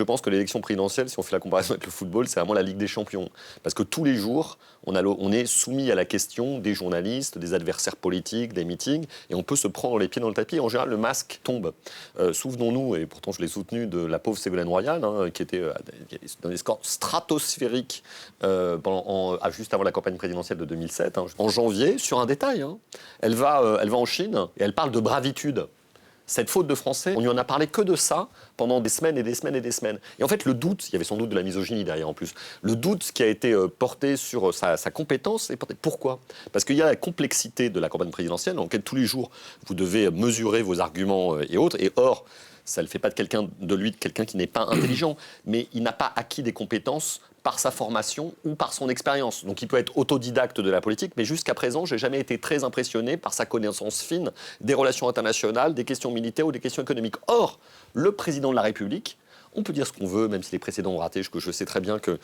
Je pense que l'élection présidentielle, si on fait la comparaison avec le football, c'est vraiment la Ligue des Champions. Parce que tous les jours, on est soumis à la question des journalistes, des adversaires politiques, des meetings, et on peut se prendre les pieds dans le tapis. Et en général, le masque tombe. Souvenons-nous, et pourtant je l'ai soutenu, de la pauvre Ségolène Royal, qui était dans des scores stratosphériques juste avant la campagne présidentielle de 2007. En janvier, sur un détail, elle va en Chine et elle parle de bravitude. Cette faute de français, on lui en a parlé que de ça pendant des semaines et des semaines et des semaines. Et en fait, le doute, il y avait sans doute de la misogynie derrière en plus, le doute qui a été porté sur sa compétence est porté. Pourquoi ? Parce qu'il y a la complexité de la campagne présidentielle, dans laquelle tous les jours, vous devez mesurer vos arguments et autres. Et or, ça ne fait pas de lui quelqu'un qui n'est pas intelligent, mais il n'a pas acquis des compétences par sa formation ou par son expérience. Donc il peut être autodidacte de la politique, mais jusqu'à présent, je n'ai jamais été très impressionné par sa connaissance fine des relations internationales, des questions militaires ou des questions économiques. Or, le président de la République, on peut dire ce qu'on veut, même si les précédents ont raté, je sais très bien que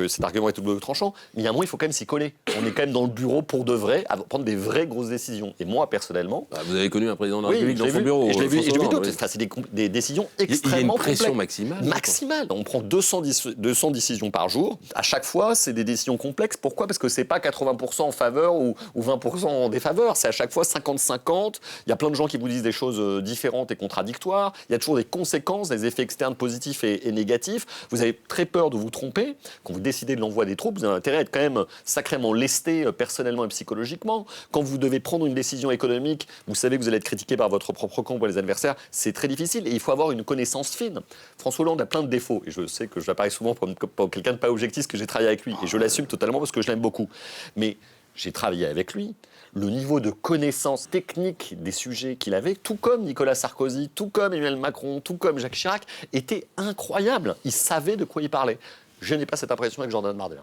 cet argument est tout double tranchant, mais il y a un moment, il faut quand même s'y coller. On est quand même dans le bureau pour de vrai, à prendre des vraies grosses décisions. Et moi, personnellement... Vous avez connu un président de la République dans son bureau. Et je l'ai vu d'autres. Oui. Enfin, c'est des décisions extrêmement complexes. Il y a une pression maximale. Maximale. On prend 200 décisions par jour. À chaque fois, c'est des décisions complexes. Pourquoi ? Parce que c'est pas 80% en faveur ou 20% en défaveur. C'est à chaque fois 50-50. Il y a plein de gens qui vous disent des choses différentes et contradictoires. Il y a toujours des conséquences, des effets externes positifs et négatifs. Vous avez très peur de vous tromper. Quand vous décidez de l'envoi des troupes, vous avez intérêt à être quand même sacrément lesté personnellement et psychologiquement. Quand vous devez prendre une décision économique, vous savez que vous allez être critiqué par votre propre camp ou les adversaires. C'est très difficile et il faut avoir une connaissance fine. François Hollande a plein de défauts et je sais que j'apparais souvent comme quelqu'un de pas objectif parce que j'ai travaillé avec lui et je l'assume totalement parce que je l'aime beaucoup. Mais j'ai travaillé avec lui. Le niveau de connaissance technique des sujets qu'il avait, tout comme Nicolas Sarkozy, tout comme Emmanuel Macron, tout comme Jacques Chirac, était incroyable. Il savait de quoi il parlait. Je n'ai pas cette impression avec Jordan Bardella.